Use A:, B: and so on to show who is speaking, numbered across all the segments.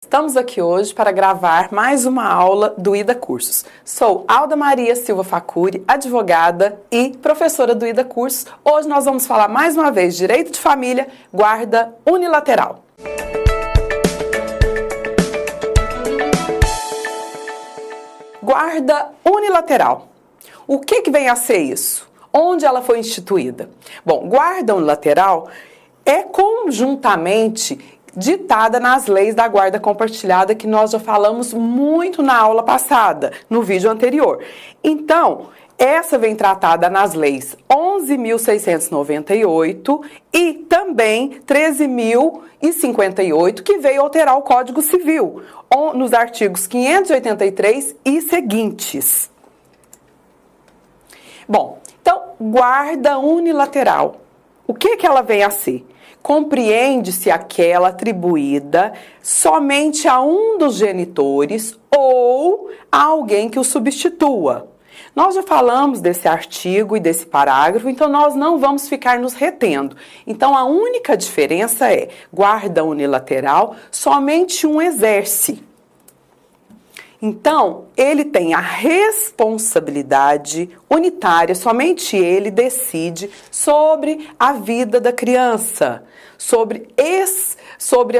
A: Estamos aqui hoje para gravar mais uma aula do IDA Cursos. Sou Alda Maria Silva Facuri, advogada e professora do IDA Cursos. Hoje nós vamos falar mais uma vez de Direito de Família, Guarda Unilateral. Guarda unilateral. O que vem a ser isso? Onde ela foi instituída? Bom, guarda unilateral é conjuntamente ditada nas leis da guarda compartilhada, que nós já falamos muito na aula passada, no vídeo anterior. Então, essa vem tratada nas leis 11.698 e também 13.058, que veio alterar o Código Civil, nos artigos 583 e seguintes. Bom, então, guarda unilateral. O que ela vem a ser? Compreende-se aquela atribuída somente a um dos genitores ou a alguém que o substitua. Nós já falamos desse artigo e desse parágrafo, então nós não vamos ficar nos retendo. Então a única diferença é guarda unilateral, somente um exerce. Então, ele tem a responsabilidade unitária, somente ele decide sobre a vida da criança, sobre as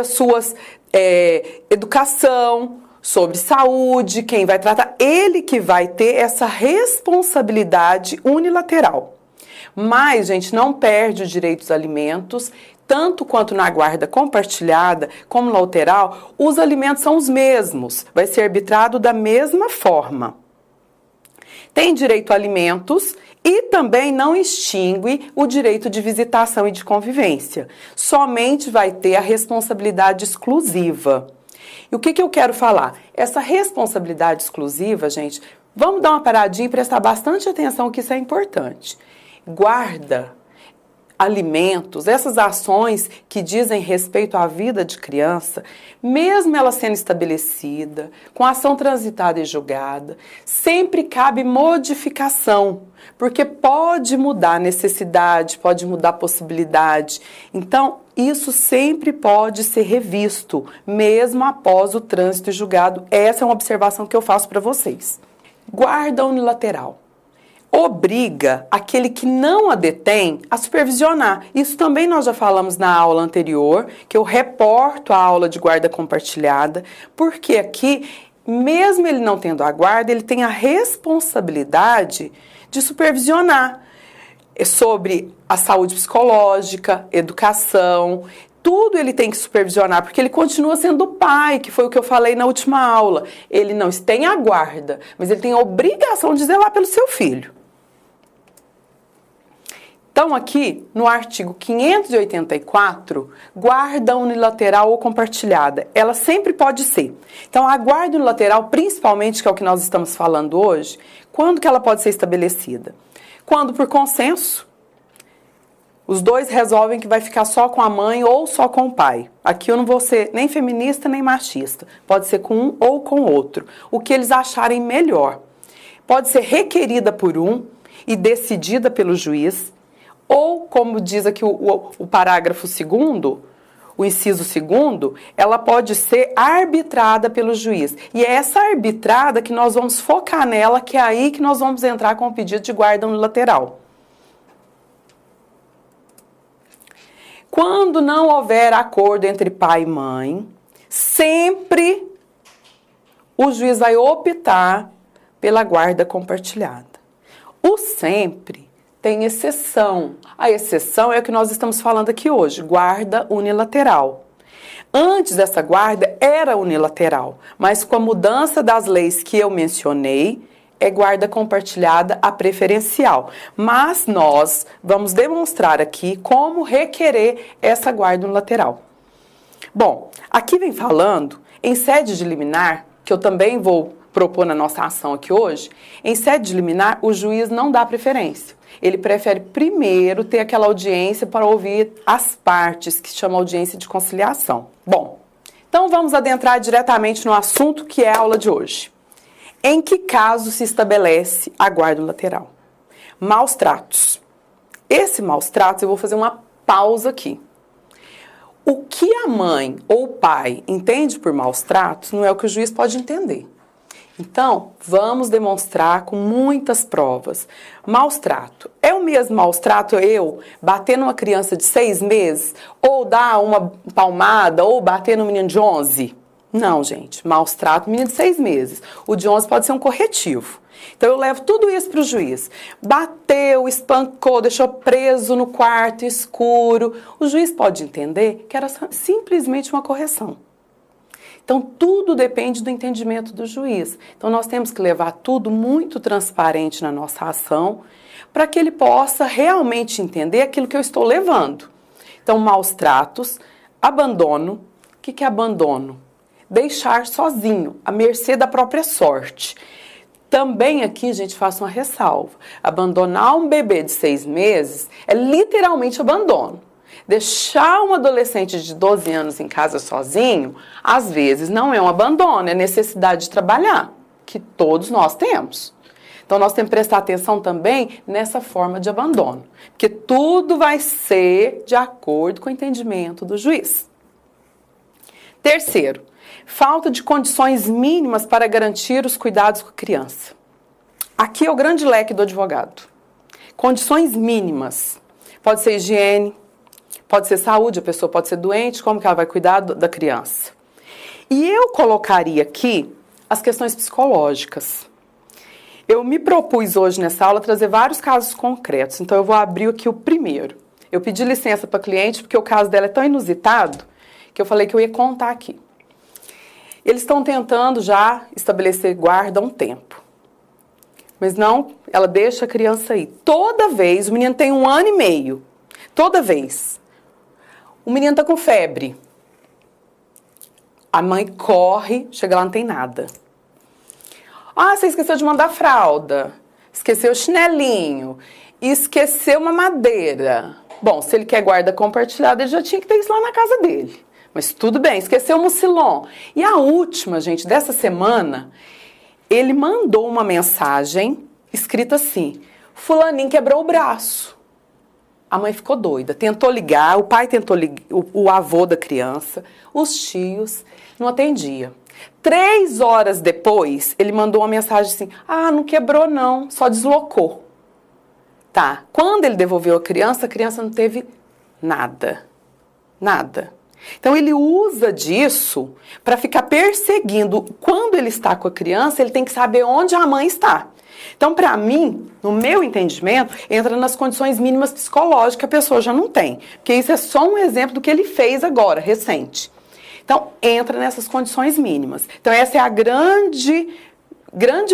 A: suas educação, sobre saúde, quem vai tratar, ele que vai ter essa responsabilidade unilateral. Mas, gente, não perde os direitos dos alimentos, tanto quanto na guarda compartilhada como na alteral, os alimentos são os mesmos, vai ser arbitrado da mesma forma. Tem direito a alimentos e também não extingue o direito de visitação e de convivência. Somente vai ter a responsabilidade exclusiva. E o que eu quero falar? Essa responsabilidade exclusiva, gente, vamos dar uma paradinha e prestar bastante atenção que isso é importante. Guarda, alimentos, essas ações que dizem respeito à vida de criança, mesmo ela sendo estabelecida, com ação transitada e julgada, sempre cabe modificação, porque pode mudar a necessidade, pode mudar a possibilidade. Então, isso sempre pode ser revisto, mesmo após o trânsito e julgado. Essa é uma observação que eu faço para vocês. Guarda unilateral. Obriga aquele que não a detém a supervisionar. Isso também nós já falamos na aula anterior, que eu reporto a aula de guarda compartilhada, porque aqui, mesmo ele não tendo a guarda, ele tem a responsabilidade de supervisionar sobre a saúde psicológica, educação, tudo ele tem que supervisionar, porque ele continua sendo o pai, que foi o que eu falei na última aula. Ele não tem a guarda, mas ele tem a obrigação de zelar pelo seu filho. Então, aqui, no artigo 584, guarda unilateral ou compartilhada, ela sempre pode ser. Então, a guarda unilateral, principalmente, que é o que nós estamos falando hoje, quando que ela pode ser estabelecida? Quando, por consenso, os dois resolvem que vai ficar só com a mãe ou só com o pai. Aqui eu não vou ser nem feminista nem machista. Pode ser com um ou com o outro. O que eles acharem melhor. Pode ser requerida por um e decidida pelo juiz. Ou, como diz aqui o parágrafo 2º, o inciso 2º, ela pode ser arbitrada pelo juiz. E é essa arbitrada que nós vamos focar nela, que é aí que nós vamos entrar com o pedido de guarda unilateral. Quando não houver acordo entre pai e mãe, sempre o juiz vai optar pela guarda compartilhada. O sempre tem exceção. A exceção é o que nós estamos falando aqui hoje, guarda unilateral. Antes dessa guarda era unilateral, mas com a mudança das leis que eu mencionei, é guarda compartilhada a preferencial. Mas nós vamos demonstrar aqui como requerer essa guarda unilateral. Bom, aqui vem falando, em sede de liminar, que eu também vou propor na nossa ação aqui hoje, em sede de liminar, o juiz não dá preferência. Ele prefere primeiro ter aquela audiência para ouvir as partes, que chama audiência de conciliação. Bom, então vamos adentrar diretamente no assunto que é a aula de hoje. Em que caso se estabelece a guarda unilateral? Maus tratos. Esse maus tratos, eu vou fazer uma pausa aqui. O que a mãe ou o pai entende por maus tratos não é o que o juiz pode entender. Então, vamos demonstrar com muitas provas. Maus trato. É o mesmo maus trato eu bater numa criança de 6 meses? Ou dar uma palmada? Ou bater no menino de 11? Não, gente. Maus trato, menino de 6 meses. O de 11 pode ser um corretivo. Então, eu levo tudo isso para o juiz. Bateu, espancou, deixou preso no quarto escuro. O juiz pode entender que era simplesmente uma correção. Então, tudo depende do entendimento do juiz. Então, nós temos que levar tudo muito transparente na nossa ação para que ele possa realmente entender aquilo que eu estou levando. Então, maus tratos, abandono. O que é abandono? Deixar sozinho, à mercê da própria sorte. Também aqui, gente, faço uma ressalva. Abandonar um bebê de 6 meses é literalmente abandono. Deixar um adolescente de 12 anos em casa sozinho, às vezes não é um abandono, é necessidade de trabalhar, que todos nós temos. Então, nós temos que prestar atenção também nessa forma de abandono, porque tudo vai ser de acordo com o entendimento do juiz. Terceiro, falta de condições mínimas para garantir os cuidados com a criança. Aqui é o grande leque do advogado. Condições mínimas. Pode ser higiene, pode ser saúde, a pessoa pode ser doente, como que ela vai cuidar da criança? E eu colocaria aqui as questões psicológicas. Eu me propus hoje nessa aula trazer vários casos concretos, então eu vou abrir aqui o primeiro. Eu pedi licença para a cliente porque o caso dela é tão inusitado que eu falei que eu ia contar aqui. Eles estão tentando já estabelecer guarda há um tempo. Mas não, ela deixa a criança aí. Toda vez, o menino tem 1 ano e meio. Toda vez. O menino tá com febre. A mãe corre, chega lá, não tem nada. Ah, você esqueceu de mandar fralda. Esqueceu o chinelinho. Esqueceu uma madeira. Bom, se ele quer guarda compartilhada, ele já tinha que ter isso lá na casa dele. Mas tudo bem, esqueceu o mucilon. E a última, gente, dessa semana, ele mandou uma mensagem escrita assim: fulaninho quebrou o braço. A mãe ficou doida, tentou ligar, o pai tentou ligar, o avô da criança, os tios, não atendia. 3 horas depois, ele mandou uma mensagem assim: ah, não quebrou não, só deslocou. Tá, quando ele devolveu a criança não teve nada. Nada. Então, ele usa disso para ficar perseguindo. Quando ele está com a criança, ele tem que saber onde a mãe está. Então, para mim, no meu entendimento, entra nas condições mínimas psicológicas que a pessoa já não tem. Porque isso é só um exemplo do que ele fez agora, recente. Então, entra nessas condições mínimas. Então, essa é a grande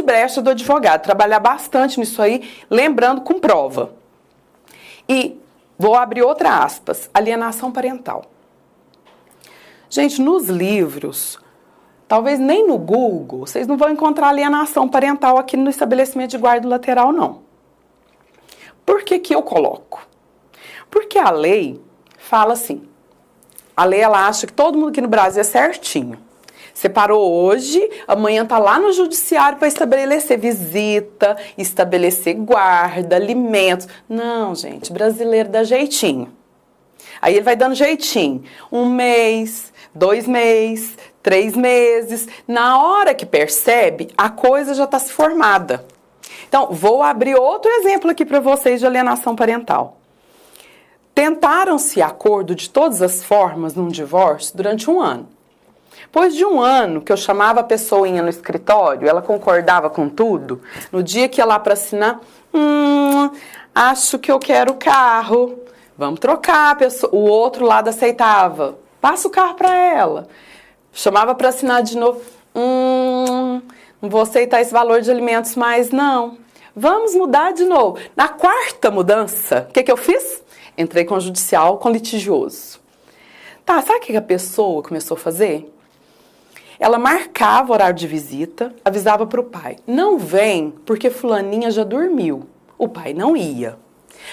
A: brecha do advogado. Trabalhar bastante nisso aí, lembrando com prova. E vou abrir outra aspas, alienação parental. Gente, nos livros, talvez nem no Google, vocês não vão encontrar alienação parental aqui no estabelecimento de guarda lateral, não. Por que que eu coloco? Porque a lei fala assim, a lei ela acha que todo mundo aqui no Brasil é certinho. Separou hoje, amanhã está lá no judiciário para estabelecer visita, estabelecer guarda, alimentos. Não, gente, brasileiro dá jeitinho. Aí ele vai dando jeitinho. 1 mês, 2 meses, 3 meses. Na hora que percebe, a coisa já está se formada. Então, vou abrir outro exemplo aqui para vocês de alienação parental. Tentaram-se acordo de todas as formas num divórcio durante 1 ano. Depois de 1 ano que eu chamava a pessoinha no escritório, ela concordava com tudo. No dia que ia lá para assinar, acho que eu quero o carro. Vamos trocar, a pessoa, o outro lado aceitava. Passa o carro para ela. Chamava para assinar de novo. Não vou aceitar esse valor de alimentos mais, não. Vamos mudar de novo. Na 4ª mudança, o que eu fiz? Entrei com judicial, com litigioso. Tá, sabe o que a pessoa começou a fazer? Ela marcava o horário de visita, avisava para o pai. Não vem porque fulaninha já dormiu. O pai não ia.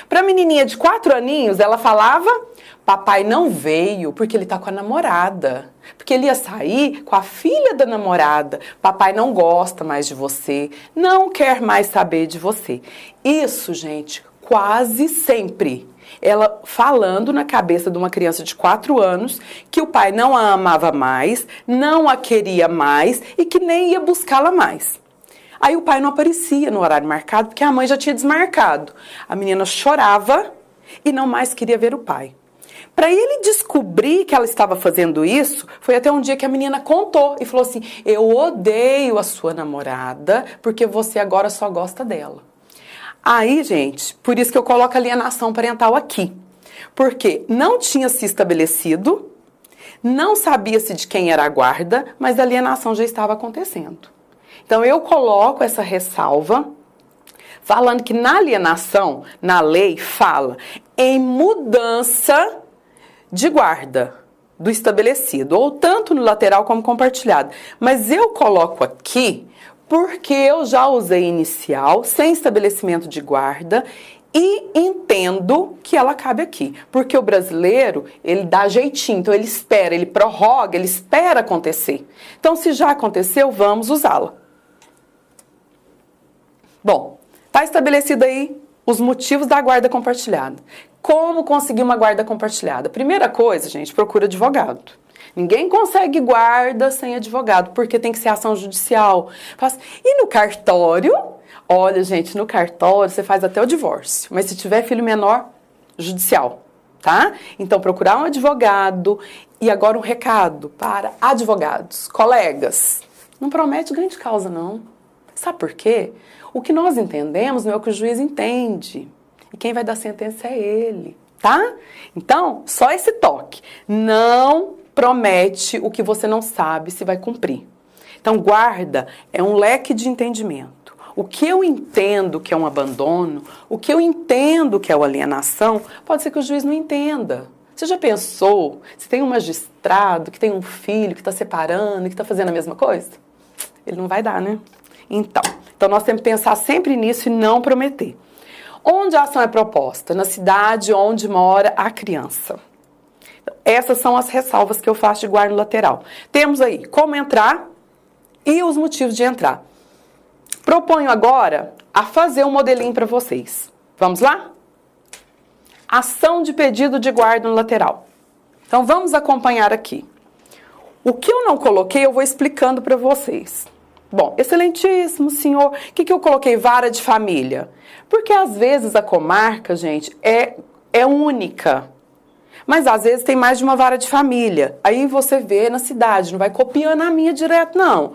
A: Para a menininha de 4 aninhos, ela falava, papai não veio porque ele tá com a namorada. Porque ele ia sair com a filha da namorada. Papai não gosta mais de você, não quer mais saber de você. Isso, gente, quase sempre. Ela falando na cabeça de uma criança de 4 anos que o pai não a amava mais, não a queria mais e que nem ia buscá-la mais. Aí o pai não aparecia no horário marcado porque a mãe já tinha desmarcado. A menina chorava e não mais queria ver o pai. Para ele descobrir que ela estava fazendo isso, foi até um dia que a menina contou e falou assim: eu odeio a sua namorada porque você agora só gosta dela. Aí, gente, por isso que eu coloco alienação parental aqui. Porque não tinha se estabelecido, não sabia-se de quem era a guarda, mas a alienação já estava acontecendo. Então, eu coloco essa ressalva, falando que na alienação, na lei, fala em mudança de guarda do estabelecido, ou tanto no lateral como compartilhado. Mas eu coloco aqui porque eu já usei inicial, sem estabelecimento de guarda, e entendo que ela cabe aqui. Porque o brasileiro, ele dá jeitinho, então ele espera, ele prorroga, ele espera acontecer. Então, se já aconteceu, vamos usá-la. Bom, está estabelecido aí os motivos da guarda compartilhada. Como conseguir uma guarda compartilhada? Primeira coisa, gente, procura advogado. Ninguém consegue guarda sem advogado, porque tem que ser ação judicial. E no cartório? Olha, gente, no cartório você faz até o divórcio. Mas se tiver filho menor, judicial, tá? Então, procurar um advogado. E agora um recado para advogados, colegas. Não promete ganho de causa, não. Sabe por quê? O que nós entendemos não é o que o juiz entende. E quem vai dar sentença é ele, tá? Então, só esse toque. Não promete o que você não sabe se vai cumprir. Então, guarda é um leque de entendimento. O que eu entendo que é um abandono, o que eu entendo que é uma alienação, pode ser que o juiz não entenda. Você já pensou, se tem um magistrado que tem um filho que está separando e que está fazendo a mesma coisa? Ele não vai dar, né? Então nós temos que pensar sempre nisso e não prometer. Onde a ação é proposta? Na cidade onde mora a criança. Então, essas são as ressalvas que eu faço de guarda lateral. Temos aí como entrar e os motivos de entrar. Proponho agora a fazer um modelinho para vocês. Vamos lá? Ação de pedido de guarda no lateral. Então, vamos acompanhar aqui. O que eu não coloquei, eu vou explicando para vocês. Bom, excelentíssimo senhor, o que eu coloquei? Vara de família. Porque às vezes a comarca, gente, é única. Mas às vezes tem mais de uma vara de família. Aí você vê na cidade, não vai copiando a minha direto, não.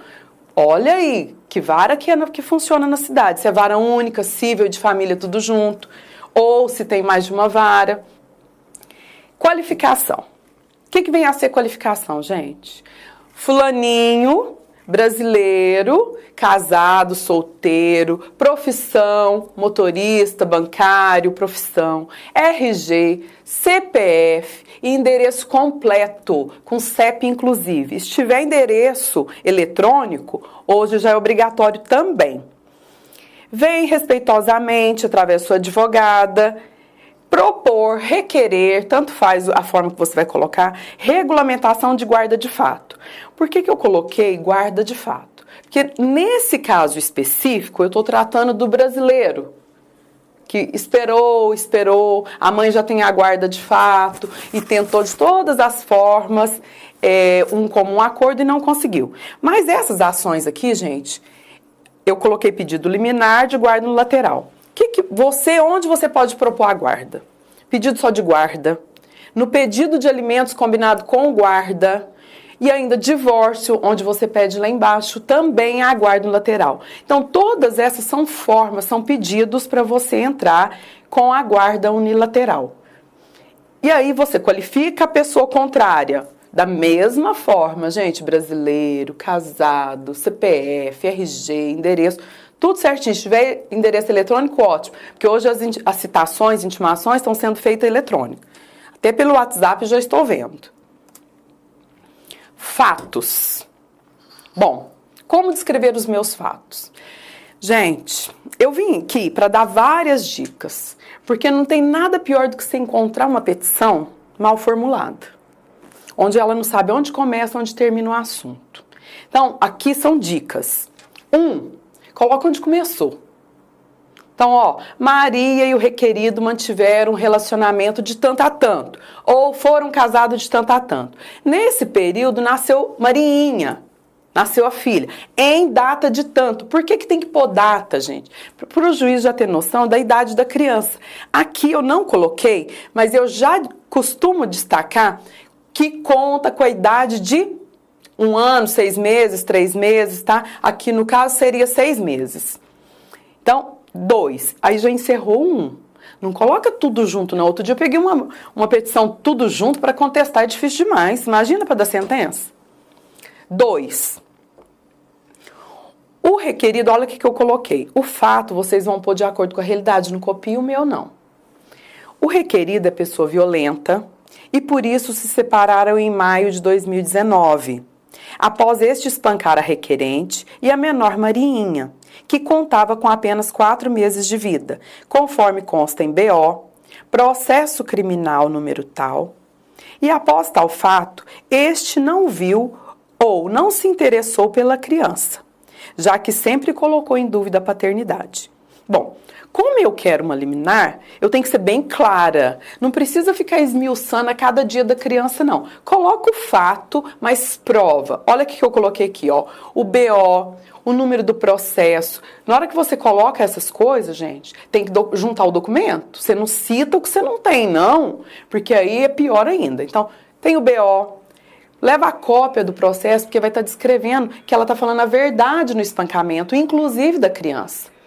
A: Olha aí, que vara que funciona na cidade. Se é vara única, cível, de família, tudo junto. Ou se tem mais de uma vara. Qualificação. O que vem a ser qualificação, gente? Fulaninho, brasileiro, casado, solteiro, profissão, motorista, bancário, profissão, RG, CPF e endereço completo, com CEP inclusive. Se tiver endereço eletrônico, hoje já é obrigatório também. Vem respeitosamente, através da sua advogada, propor, requerer, tanto faz a forma que você vai colocar, regulamentação de guarda de fato. Por que eu coloquei guarda de fato? Porque nesse caso específico, eu estou tratando do brasileiro, que esperou, a mãe já tem a guarda de fato e tentou de todas as formas um comum acordo e não conseguiu. Mas essas ações aqui, gente, eu coloquei pedido liminar de guarda no lateral. Onde você pode propor a guarda? Pedido só de guarda, no pedido de alimentos combinado com guarda e ainda divórcio, onde você pede lá embaixo, também a guarda no lateral. Então, todas essas são formas, são pedidos para você entrar com a guarda unilateral. E aí você qualifica a pessoa contrária. Da mesma forma, gente, brasileiro, casado, CPF, RG, endereço, tudo certinho. Se tiver endereço eletrônico, ótimo. Porque hoje as citações, intimações estão sendo feitas eletrônicas. Até pelo WhatsApp eu já estou vendo. Fatos. Bom, como descrever os meus fatos? Gente, eu vim aqui para dar várias dicas. Porque não tem nada pior do que você encontrar uma petição mal formulada. Onde ela não sabe onde começa, onde termina o assunto. Então, aqui são dicas. Coloca onde começou. Então, ó, Maria e o requerido mantiveram um relacionamento de tanto a tanto, ou foram casados de tanto a tanto. Nesse período nasceu Mariinha, nasceu a filha, em data de tanto. Por que tem que pôr data, gente? Para o juiz já ter noção da idade da criança. Aqui eu não coloquei, mas eu já costumo destacar que conta com a idade de 1 ano, 6 meses, 3 meses, tá? Aqui no caso seria 6 meses. Então, 2. Aí já encerrou 1. Não coloca tudo junto, não. Outro dia eu peguei uma petição tudo junto para contestar, é difícil demais. Imagina para dar sentença. 2. O requerido, olha o que eu coloquei. O fato vocês vão pôr de acordo com a realidade, não copia o meu, não. O requerido é pessoa violenta e por isso se separaram em maio de 2019. Após este espancar a requerente e a menor Mariinha, que contava com apenas 4 meses de vida, conforme consta em BO, processo criminal número tal, e após tal fato, este não viu ou não se interessou pela criança, já que sempre colocou em dúvida a paternidade. Bom, como eu quero uma liminar, eu tenho que ser bem clara. Não precisa ficar esmiuçando a cada dia da criança, não. Coloca o fato, mas prova. Olha o que eu coloquei aqui, ó. O BO, o número do processo. Na hora que você coloca essas coisas, gente, tem que juntar o documento. Você não cita o que você não tem, não. Porque aí é pior ainda. Então, tem o BO. Leva a cópia do processo, porque vai estar descrevendo que ela está falando a verdade no espancamento, inclusive da criança.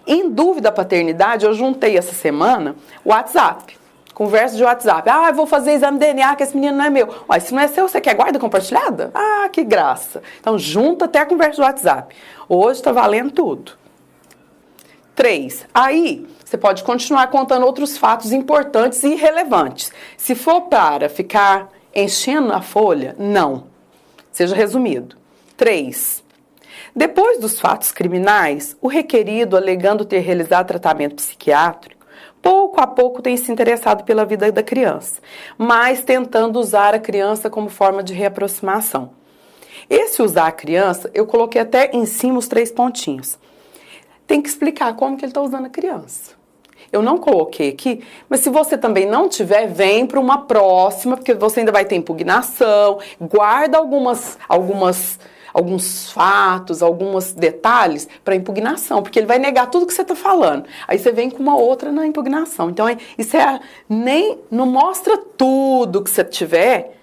A: Em dúvida da paternidade, eu juntei essa semana o WhatsApp, conversa de WhatsApp. Ah, eu vou fazer exame de DNA, que esse menino não é meu. Mas se não é seu, você quer guarda compartilhada? Ah, que graça. Então, junta até a conversa de WhatsApp. Hoje está valendo tudo. 3. Aí, você pode continuar contando outros fatos importantes e relevantes. Se for para ficar enchendo a folha, não. Seja resumido. 3. Depois dos fatos criminais, o requerido, alegando ter realizado tratamento psiquiátrico, pouco a pouco tem se interessado pela vida da criança, mas tentando usar a criança como forma de reaproximação. Esse usar a criança, eu coloquei até em cima os 3 pontinhos. Tem que explicar como que ele está usando a criança. Eu não coloquei aqui, mas se você também não tiver, vem para uma próxima, porque você ainda vai ter impugnação, guarda alguns fatos, alguns detalhes para impugnação, porque ele vai negar tudo que você está falando. Aí você vem com uma outra na impugnação. Então, isso não mostra tudo que você tiver,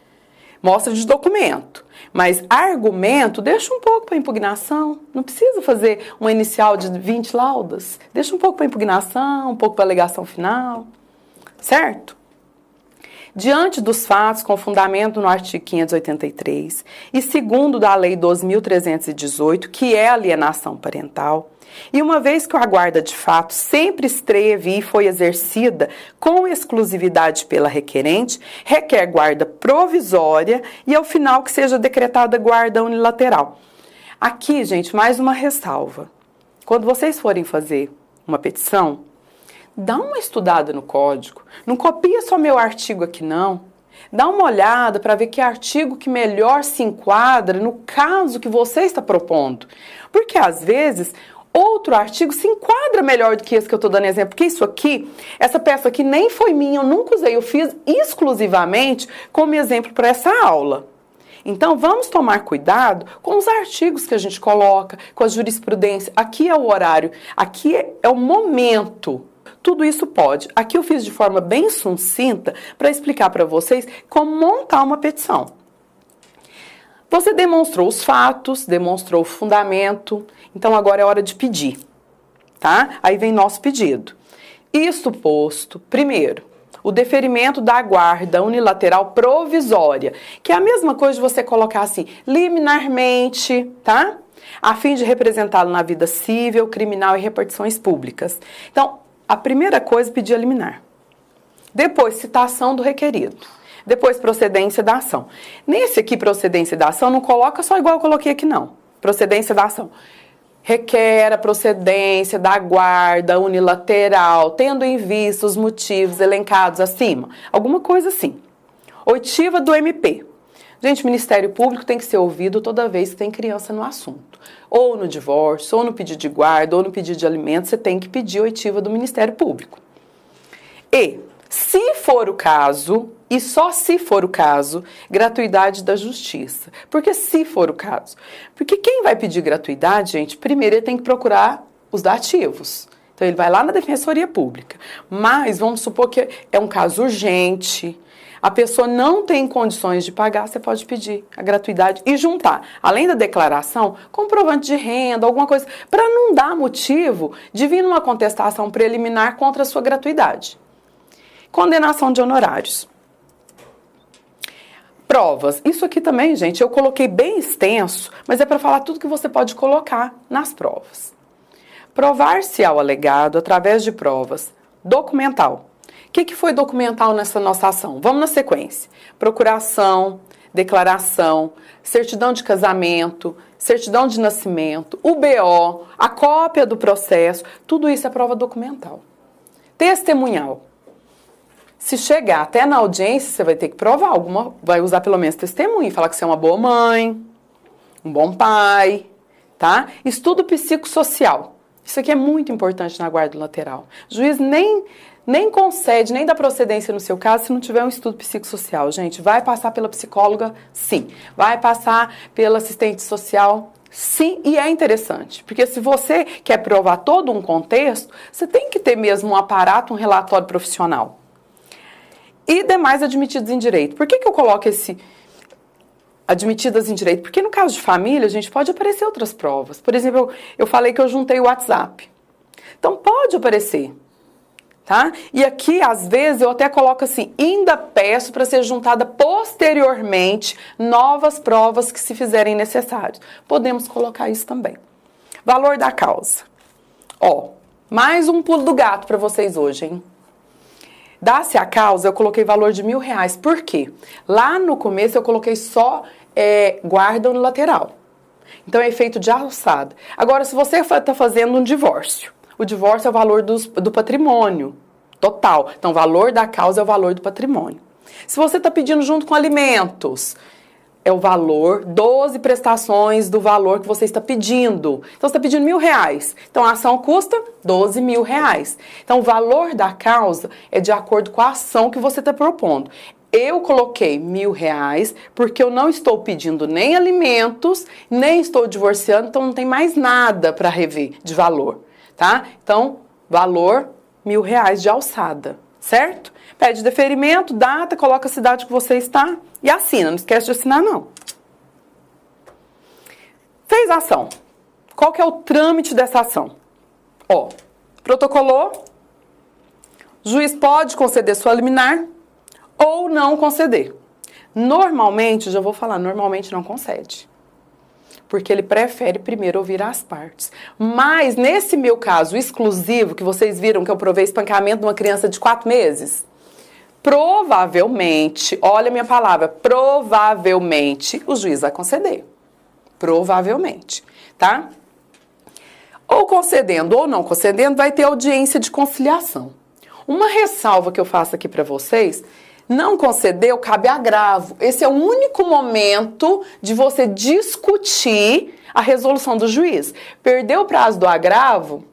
A: mostra de documento. Mas argumento, deixa um pouco para impugnação. Não precisa fazer uma inicial de 20 laudas. Deixa um pouco para impugnação, um pouco para alegação final. Certo? Diante dos fatos, com fundamento no artigo 583 e segundo da Lei 12.318, que é alienação parental, e uma vez que a guarda de fato sempre esteve e foi exercida com exclusividade pela requerente, requer guarda provisória e, ao final, que seja decretada guarda unilateral. Aqui, gente, mais uma ressalva. Quando vocês forem fazer uma petição, dá uma estudada no código. Não copia só meu artigo aqui, não. Dá uma olhada para ver que artigo que melhor se enquadra no caso que você está propondo. Porque, às vezes, outro artigo se enquadra melhor do que esse que eu estou dando exemplo. Porque isso aqui, essa peça aqui nem foi minha, eu nunca usei. Eu fiz exclusivamente como exemplo para essa aula. Então, vamos tomar cuidado com os artigos que a gente coloca, com a jurisprudência. Aqui é o horário, aqui é o momento. Tudo isso pode. Aqui eu fiz de forma bem sucinta para explicar para vocês como montar uma petição. Você demonstrou os fatos, demonstrou o fundamento, então agora é hora de pedir, tá? Aí vem nosso pedido. Isto posto, primeiro, o deferimento da guarda unilateral provisória, que é a mesma coisa de você colocar assim, liminarmente, tá? A fim de representá-lo na vida civil, criminal e repartições públicas. Então, a primeira coisa é pedir a liminar. Depois, citação do requerido. Depois, procedência da ação. Nesse aqui, procedência da ação, não coloca só igual eu coloquei aqui, não. Procedência da ação. Requer a procedência da guarda unilateral, tendo em vista os motivos elencados acima. Alguma coisa assim. Oitiva do MP. Gente, o Ministério Público tem que ser ouvido toda vez que tem criança no assunto. Ou no divórcio, ou no pedido de guarda, ou no pedido de alimentos, você tem que pedir oitiva do Ministério Público. E, se for o caso, e só se for o caso, gratuidade da justiça. Por que se for o caso? Porque quem vai pedir gratuidade, gente, primeiro ele tem que procurar os dativos. Então ele vai lá na Defensoria Pública. Mas vamos supor que é um caso urgente, a pessoa não tem condições de pagar, você pode pedir a gratuidade e juntar, além da declaração, comprovante de renda, alguma coisa, para não dar motivo de vir numa contestação preliminar contra a sua gratuidade. Condenação de honorários. Provas. Isso aqui também, gente, eu coloquei bem extenso, mas é para falar tudo que você pode colocar nas provas. Provar-se ao alegado através de provas. Documental. O que foi documental nessa nossa ação? Vamos na sequência. Procuração, declaração, certidão de casamento, certidão de nascimento, o BO, a cópia do processo, tudo isso é prova documental. Testemunhal. Se chegar até na audiência, você vai ter que provar alguma, vai usar pelo menos testemunho, falar que você é uma boa mãe, um bom pai, tá? Estudo psicossocial. Isso aqui é muito importante na guarda lateral. O juiz nem concede, nem dá procedência no seu caso se não tiver um estudo psicossocial. Gente, vai passar pela psicóloga? Sim. Vai passar pela assistente social? Sim, e é interessante, porque se você quer provar todo um contexto, você tem que ter mesmo um aparato, um relatório profissional. E demais admitidos em direito. Por que eu coloco esse admitidas em direito? Porque no caso de família, a gente pode aparecer outras provas. Por exemplo, eu falei que eu juntei o WhatsApp. Então, pode aparecer, tá? E aqui, às vezes, eu até coloco assim, ainda peço para ser juntada posteriormente novas provas que se fizerem necessárias. Podemos colocar isso também. Valor da causa. Ó, mais um pulo do gato para vocês hoje, hein? Dá-se a causa, eu coloquei valor de R$1.000. Por quê? Lá no começo eu coloquei só guarda unilateral. Então é efeito de alçada. Agora, se você está fazendo um divórcio, o divórcio é o valor do patrimônio total. Então, o valor da causa é o valor do patrimônio. Se você está pedindo junto com alimentos, é o valor, 12 prestações do valor que você está pedindo. Então, você está pedindo R$1.000. Então, a ação custa R$12.000. Então, o valor da causa é de acordo com a ação que você está propondo. Eu coloquei R$1.000 porque eu não estou pedindo nem alimentos, nem estou divorciando, então não tem mais nada para rever de valor, tá? Então, valor R$1.000 de alçada, certo? Pede deferimento, data, coloca a cidade que você está e assina. Não esquece de assinar, não. Fez a ação. Qual que é o trâmite dessa ação? Ó, protocolou. O juiz pode conceder sua liminar ou não conceder. Normalmente, já vou falar, normalmente não concede. Porque ele prefere primeiro ouvir as partes. Mas, nesse meu caso exclusivo, que vocês viram que eu provei espancamento de uma criança de 4 meses, provavelmente, olha a minha palavra, provavelmente o juiz vai conceder. Provavelmente, tá? Ou concedendo ou não concedendo, vai ter audiência de conciliação. Uma ressalva que eu faço aqui para vocês, não concedeu, cabe agravo. Esse é o único momento de você discutir a resolução do juiz. Perdeu o prazo do agravo?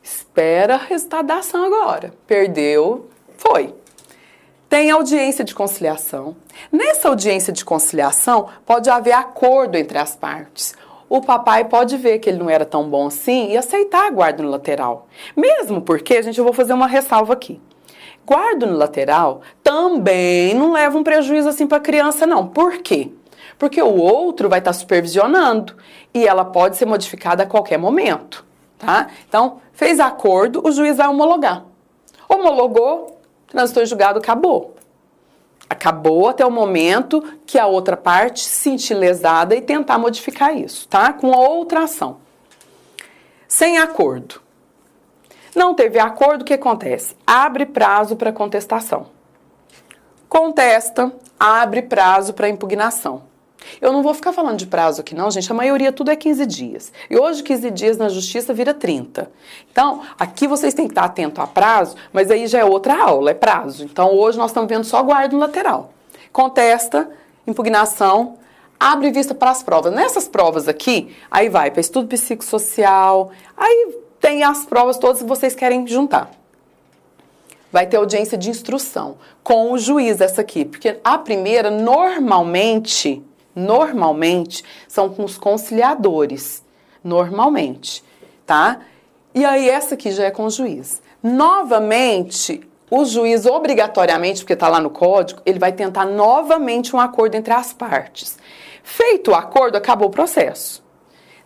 A: Espera o resultado da ação agora. Perdeu, foi. Tem audiência de conciliação. Nessa audiência de conciliação, pode haver acordo entre as partes. O papai pode ver que ele não era tão bom assim e aceitar a guarda unilateral. Mesmo porque, gente, eu vou fazer uma ressalva aqui. Guarda unilateral também não leva um prejuízo assim para a criança, não. Por quê? Porque o outro vai estar supervisionando e ela pode ser modificada a qualquer momento, tá? Então, fez acordo, o juiz vai homologar. Homologou, transitou em julgado, acabou. Acabou até o momento que a outra parte se sentir lesada e tentar modificar isso, tá? Com outra ação. Sem acordo. Não teve acordo, o que acontece? Abre prazo para contestação. Contesta, abre prazo para impugnação. Eu não vou ficar falando de prazo aqui não, gente, a maioria tudo é 15 dias. E hoje 15 dias na justiça vira 30. Então, aqui vocês têm que estar atentos a prazo, mas aí já é outra aula, é prazo. Então, hoje nós estamos vendo só guarda unilateral. Contesta, impugnação, abre vista para as provas. Nessas provas aqui, aí vai para estudo psicossocial, aí tem as provas todas que vocês querem juntar. Vai ter audiência de instrução com o juiz essa aqui, porque a primeira normalmente são com os conciliadores, normalmente, tá? E aí essa aqui já é com o juiz. Novamente, o juiz obrigatoriamente, porque está lá no código, ele vai tentar novamente um acordo entre as partes. Feito o acordo, acabou o processo.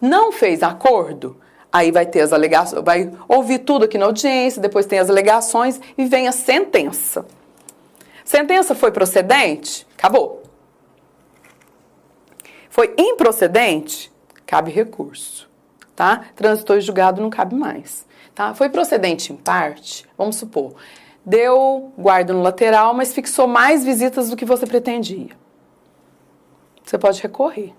A: Não fez acordo, aí vai ter as alegações, vai ouvir tudo aqui na audiência, depois tem as alegações e vem a sentença. Sentença foi procedente? Acabou. Foi improcedente? Cabe recurso, tá? Transitou em julgado, não cabe mais, tá? Foi procedente em parte, vamos supor, deu guarda no lateral, mas fixou mais visitas do que você pretendia. Você pode recorrer.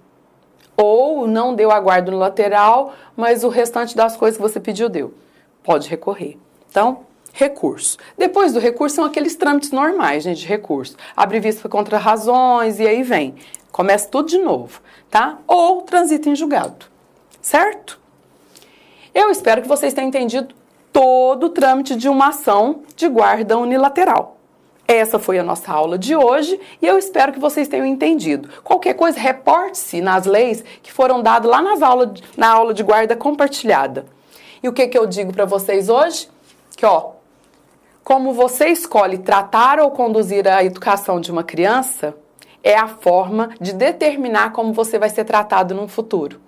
A: Ou não deu a guarda no lateral, mas o restante das coisas que você pediu deu. Pode recorrer. Então, recurso. Depois do recurso são aqueles trâmites normais, gente, de recurso. Abre vista contra razões e aí vem. Começa tudo de novo, tá? Ou transita em julgado, certo? Eu espero que vocês tenham entendido todo o trâmite de uma ação de guarda unilateral. Essa foi a nossa aula de hoje e eu espero que vocês tenham entendido. Qualquer coisa, reporte-se nas leis que foram dadas lá na aula de guarda compartilhada. E o que eu digo para vocês hoje? Que, como você escolhe tratar ou conduzir a educação de uma criança, é a forma de determinar como você vai ser tratado num futuro,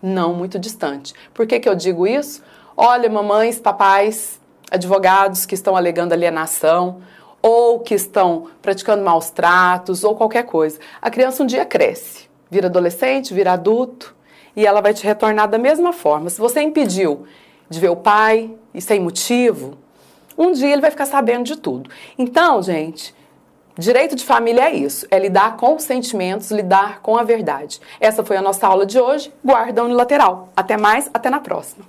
A: não muito distante. Por que eu digo isso? Olha, mamães, papais, advogados que estão alegando alienação, ou que estão praticando maus tratos, ou qualquer coisa. A criança um dia cresce, vira adolescente, vira adulto, e ela vai te retornar da mesma forma. Se você impediu de ver o pai, e sem motivo, um dia ele vai ficar sabendo de tudo. Então, gente, direito de família é isso, é lidar com os sentimentos, lidar com a verdade. Essa foi a nossa aula de hoje, guarda unilateral. Até mais, até na próxima.